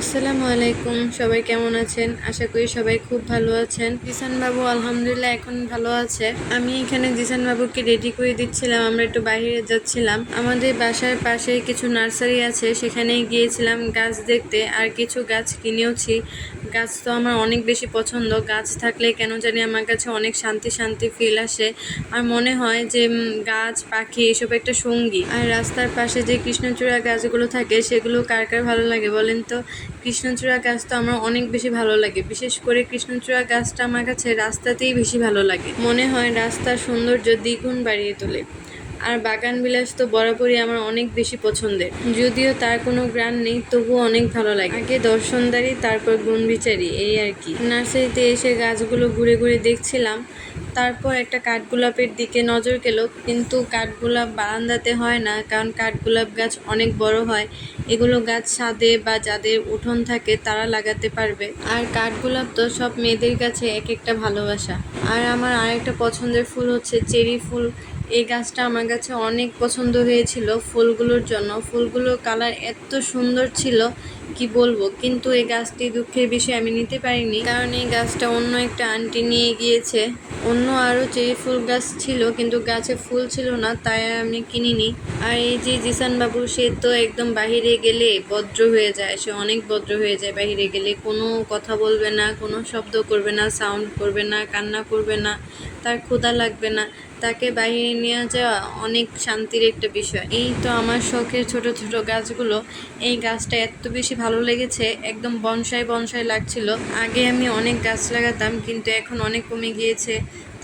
আসসালামু আলাইকুম, সবাই কেমন আছেন? আশা করি সবাই খুব ভালো আছেন। জিসান বাবু আলহামদুলিল্লাহ এখন ভালো আছে। আমি এখানে জিসান বাবুকে রেডি করে দিচ্ছিলাম। আমরা একটু বাইরে যাচ্ছিলাম। আমাদের বাসার পাশে কিছু নার্সারি আছে, সেখানে গিয়েছিলাম গাছ দেখতে আর কিছু গাছ কিনেওছি। গাছ তো আমার অনেক বেশি পছন্দ। গাছ থাকলে কেন জানি আমার কাছে অনেক শান্তি শান্তি ফিল আসে আর মনে হয় যে গাছ পাখি এসব একটা সঙ্গী। আর রাস্তার পাশে যে কৃষ্ণচূড়া গাছগুলো থাকে সেগুলো কার কার ভালো লাগে বলেন তো? কৃষ্ণচূড়া গাছ তো আমার অনেক বেশি ভালো লাগে। বিশেষ করে কৃষ্ণচূড়া গাছটা আমার কাছে রাস্তাতেই বেশি ভালো লাগে, মনে হয় রাস্তার সৌন্দর্য দ্বিগুণ বাড়িয়ে তোলে। আর বাগান বিলাস তো বরাবরই আমার অনেক বেশি পছন্দের, যদিও তার কোনো গ্রান নেই তবুও অনেক ভালো লাগে। আগে দর্শনদারি তারপর গুণ বিচারি, এই আর কি। নার্সারিতে এসে গাছগুলো ঘুরে ঘুরে দেখছিলাম। তারপর একটা কাঠগোলাপের দিকে নজর গেল, কিন্তু কাঠগোলাপ বারান্দাতে হয় না, কারণ কাঠগোলাপ গাছ অনেক বড় হয়। এগুলো গাছ ছাদে বা যাদের উঠোন থাকে তারা লাগাতে পারবে। আর কাঠগোলাপ তো সব মেয়েদের কাছে এক একটা ভালোবাসা। আর আমার আরেকটা পছন্দের ফুল হচ্ছে চেরি ফুল। এই গাছটা আমার কাছে অনেক পছন্দ হয়েছিল ফুলগুলোর জন্য। ফুলগুলোর কালার এত সুন্দর ছিল কি বলবো, কিন্তু এই গাছটি দুঃখের বিষয় আমি নিতে পারিনি, কারণ এই গাছটা অন্য একটা আন্টি নিয়ে গিয়েছে। অন্য আরও চেরি ফুল গাছ ছিল কিন্তু গাছে ফুল ছিল না, তাই আমি কিনিনি। আর এই যে জিসান বাবু, সে তো একদম বাহিরে গেলে ভদ্র হয়ে যায়, সে অনেক ভদ্র হয়ে যায়। বাহিরে গেলে কোনো কথা বলবে না, কোনো শব্দ করবে না, সাউন্ড করবে না, কান্না করবে না, তার ক্ষুধা লাগবে না। তাকে বাইরে নিয়ে যাওয়া অনেক শান্তির একটা বিষয়। এই তো আমার শখের ছোট ছোট গাছগুলো। এই গাছটা এত বেশি ভালো লেগেছে, একদম বনসাই বনসাই লাগছিল। আগে আমি অনেক গাছ লাগাতাম কিন্তু এখন অনেক কমে গিয়েছে।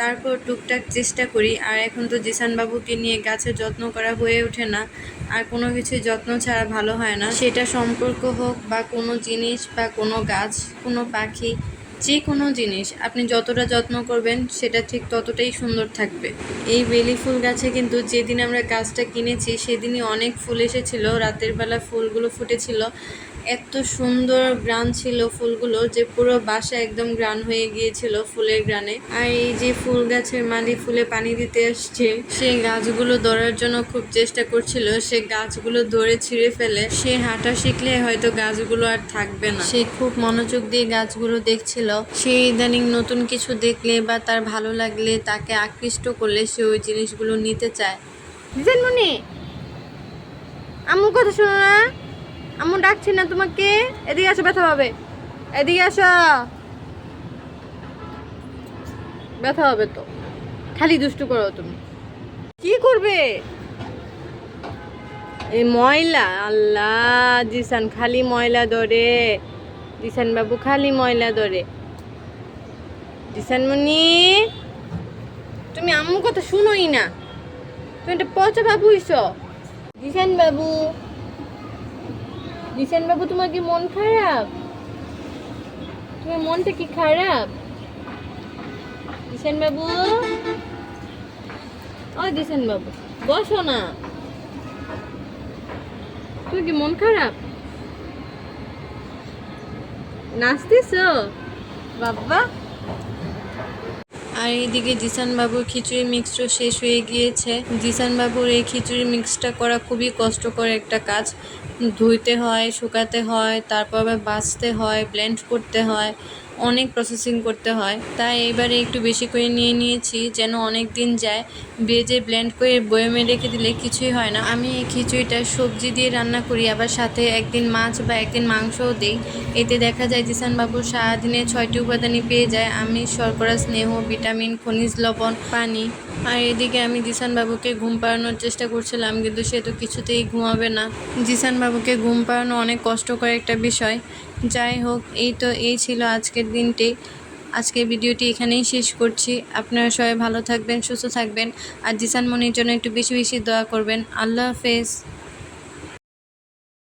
তারপর টুকটাক চেষ্টা করি। আর এখন তো জিসান বাবুকে নিয়ে গাছের যত্ন করা হয়ে ওঠে না। আর কোনো কিছুর যত্ন ছাড়া ভালো হয় না, সেটা সম্পর্ক হোক বা কোনো জিনিস বা কোনো গাছ, কোনো পাখি, যে কোনো জিনিস আপনি যতটা যত্ন করবেন সেটা ঠিক ততটাই সুন্দর থাকবে। এই বেলি ফুল গাছে কিন্তু যেদিন আমরা গাছটা কিনেছি সেদিনই অনেক ফুল এসেছিল। রাতের বেলা ফুলগুলো ফুটেছিল, এত সুন্দর গ্রান ছিল ফুলগুলো যে পুরো বাসা একদম গ্রান হয়ে গিয়েছিল ফুলের গ্রানে। আর এই যে ফুল গাছের মালি ফুলে পানি দিতে আসছে, সে গাছগুলো ধরার জন্য খুব চেষ্টা করছিল। সে গাছগুলো ধরে ছিঁড়ে ফেলে। সে হাঁটা শিখলে হয়তো গাছগুলো আর থাকবে না। সে খুব মনোযোগ দিয়ে গাছগুলো দেখছিল। সে ইদানিং নতুন কিছু দেখলে বা তার ভালো লাগলে, তাকে আকৃষ্ট করলে সে ওই জিনিসগুলো নিতে চায়। মনি, আম্মু কথা শোনো না? আম্মু ডাকছি না তোমাকে? এদিকে আসো, ব্যথা হবে। এদিকে আসো, ব্যথা হবে তো। খালি দুষ্টু করো তুমি। কি করবে? এই ময়লা, আল্লাহ জিসান খালি ময়লা ধরে। জিসান বাবু খালি ময়লা ধরে। জিসান মনি, তুমি আম্মু কথা শুনোই না। তুমি একটা পচা বাবু হইছো। জিসান বাবু, জিসান বাবু, তোমার কি মন খারাপ? তোমার মনটা কি খারাপ? জিসান বাবু, ও জিসান বাবু, বসো না। তোমার কি মন খারাপ? নাচতেছো বাবা? আর এইদিকে জিসান বাবুর খিচুড়ি মিক্সটা শেষ হয়ে গিয়েছে। জিসান বাবুর এই খিচুড়ি মিক্সটা করা খুবই কষ্টকর একটা কাজ। ধুইতে হয়, শুকাতে হয়, তারপর আবার বাছতে হয়, ব্লেন্ড করতে হয়, অনেক প্রসেসিং করতে হয়। তাই এবারে একটু বেশি করে নিয়ে নিয়েছি যেন অনেক দিন যায়। ভেজে ব্লেন্ড করে বয়মে রেখে দিলে কিছুই হয় না। আমি এই খিচুড়িটা সবজি দিয়ে রান্না করি, আবার সাথে একদিন মাছ বা একদিন মাংসও দিই। এতে দেখা যায় জিসান বাবুর সারাদিনে 6টি উপাদানই পেয়ে যায়: আমিষ, শর্করা, স্নেহ, ভিটামিন, খনিজ লবণ, পানি। আর এদিকে আমি জিসান বাবুকে ঘুম পাড়ানোর চেষ্টা করছিলাম, কিন্তু সে তো কিছুতেই ঘুমাবে না। জিসান বাবুকে ঘুম পাড়ানো অনেক কষ্টকর একটা বিষয়। যাই হোক, এই ছিল আজকের দিনটি। আজকের ভিডিওটি এখানেই শেষ করছি। আপনারা সবাই ভালো থাকবেন, সুস্থ থাকবেন, আর জিসান মনির জন্য একটু বেশি বেশি দোয়া করবেন। আল্লাহ হাফেজ।